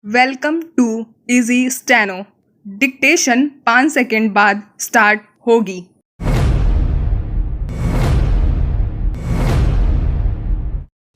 Welcome to easy steno. Dictation 5 second बाद start होगी।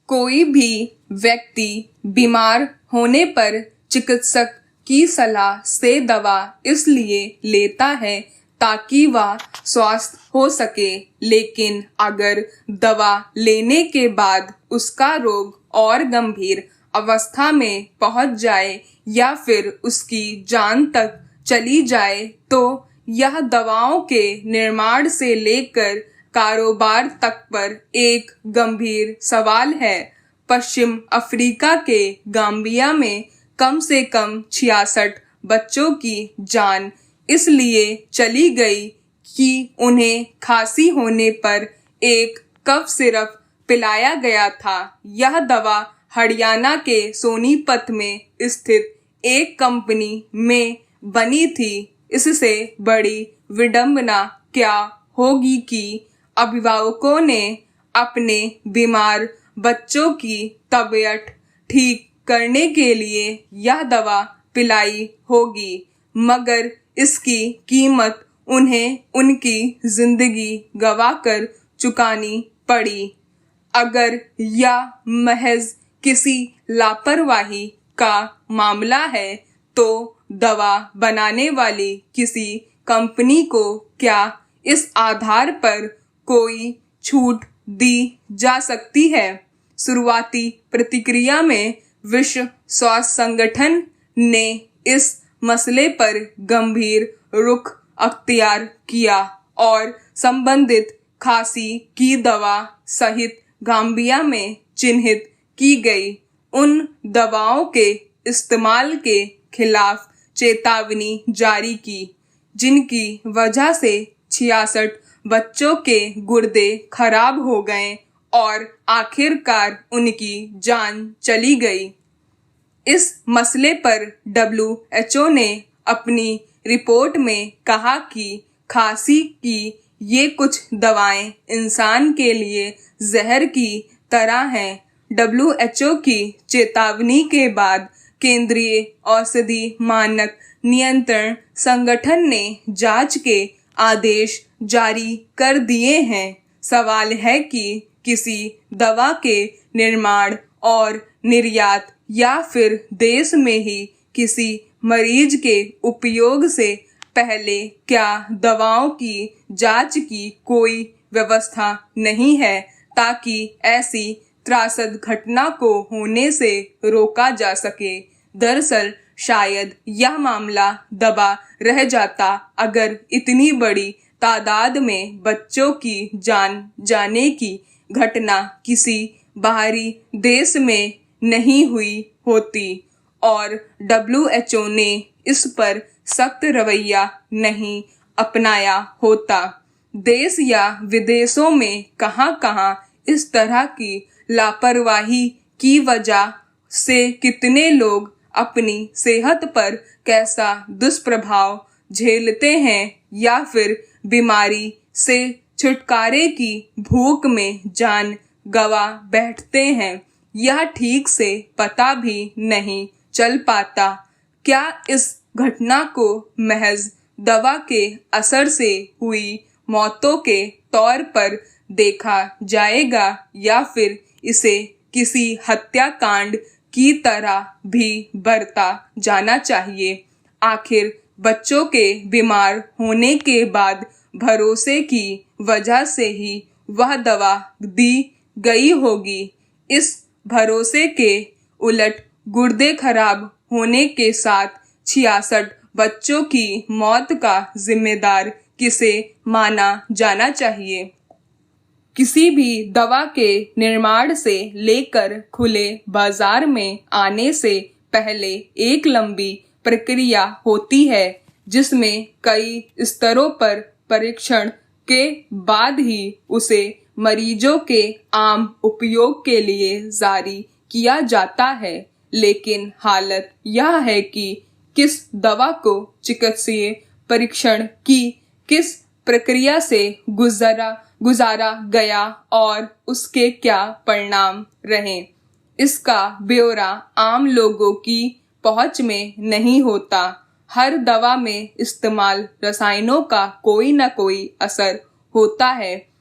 कोई भी व्यक्ति बीमार होने पर चिकित्सक की सलाह से दवा इसलिए लेता है ताकि वह स्वस्थ हो सके, लेकिन अगर दवा लेने के बाद उसका रोग और गंभीर अवस्था में पहुंच जाए या फिर उसकी जान तक चली जाए तो यह दवाओं के निर्माण से लेकर कारोबार तक पर एक गंभीर सवाल है। पश्चिम अफ्रीका के गाम्बिया में कम से कम 66 बच्चों की जान इसलिए चली गई कि उन्हें खांसी होने पर एक कफ सिरप पिलाया गया था। यह दवा हरियाणा के सोनीपत में स्थित एक कंपनी में बनी थी। इससे बड़ी विडंबना क्या होगी कि अभिभावकों ने अपने बीमार बच्चों की तबीयत ठीक करने के लिए यह दवा पिलाई होगी, मगर इसकी कीमत उन्हें उनकी जिंदगी गंवाकर चुकानी पड़ी। अगर यह महज किसी लापरवाही का मामला है तो दवा बनाने वाली किसी कंपनी को क्या इस आधार पर कोई छूट दी जा सकती है? शुरुआती प्रतिक्रिया में विश्व स्वास्थ्य संगठन ने इस मसले पर गंभीर रुख अख्तियार किया और संबंधित खांसी की दवा सहित गाम्बिया में चिन्हित की गई उन दवाओं के इस्तेमाल के खिलाफ चेतावनी जारी की, जिनकी वजह से 66 बच्चों के गुर्दे खराब हो गए और आखिरकार उनकी जान चली गई। इस मसले पर WHO ने अपनी रिपोर्ट में कहा कि खांसी की ये कुछ दवाएं इंसान के लिए जहर की तरह हैं। WHO की चेतावनी के बाद केंद्रीय औषधि मानक नियंत्रण संगठन ने जांच के आदेश जारी कर दिए हैं। सवाल है कि किसी दवा के निर्माण और निर्यात या फिर देश में ही किसी मरीज के उपयोग से पहले क्या दवाओं की जांच की कोई व्यवस्था नहीं है ताकि ऐसी त्रासद घटना को होने से रोका जा सके। दरअसल शायद यह मामला दबा रह जाता अगर इतनी बड़ी तादाद में बच्चों की जान जाने की घटना किसी बाहरी देश में नहीं हुई होती और WHO ने इस पर सख्त रवैया नहीं अपनाया होता। देश या विदेशों में कहां-कहां इस तरह की लापरवाही की वजह से कितने लोग अपनी सेहत पर कैसा दुष्प्रभाव झेलते हैं या फिर बीमारी से छुटकारे की भूख में जान गंवा बैठते हैं, यह ठीक से पता भी नहीं चल पाता। क्या इस घटना को महज दवा के असर से हुई मौतों के तौर पर देखा जाएगा या फिर इसे किसी हत्याकांड की तरह भी बरता जाना चाहिए? आखिर बच्चों के बीमार होने के बाद भरोसे की वजह से ही वह दवा दी गई होगी। इस भरोसे के उलट गुर्दे खराब होने के साथ 66 बच्चों की मौत का जिम्मेदार किसे माना जाना चाहिए? किसी भी दवा के निर्माण से लेकर खुले बाजार में आने से पहले एक लंबी प्रक्रिया होती है जिसमें कई स्तरों पर परीक्षण के बाद ही उसे मरीजों के आम उपयोग के लिए जारी किया जाता है। लेकिन हालत यह है कि किस दवा को चिकित्सीय परीक्षण की किस प्रक्रिया से गुजारा गया और उसके क्या परिणाम रहे, इसका ब्यौरा आम लोगों की पहुंच में नहीं होता। हर दवा में इस्तेमाल रसायनों का कोई न कोई असर होता है।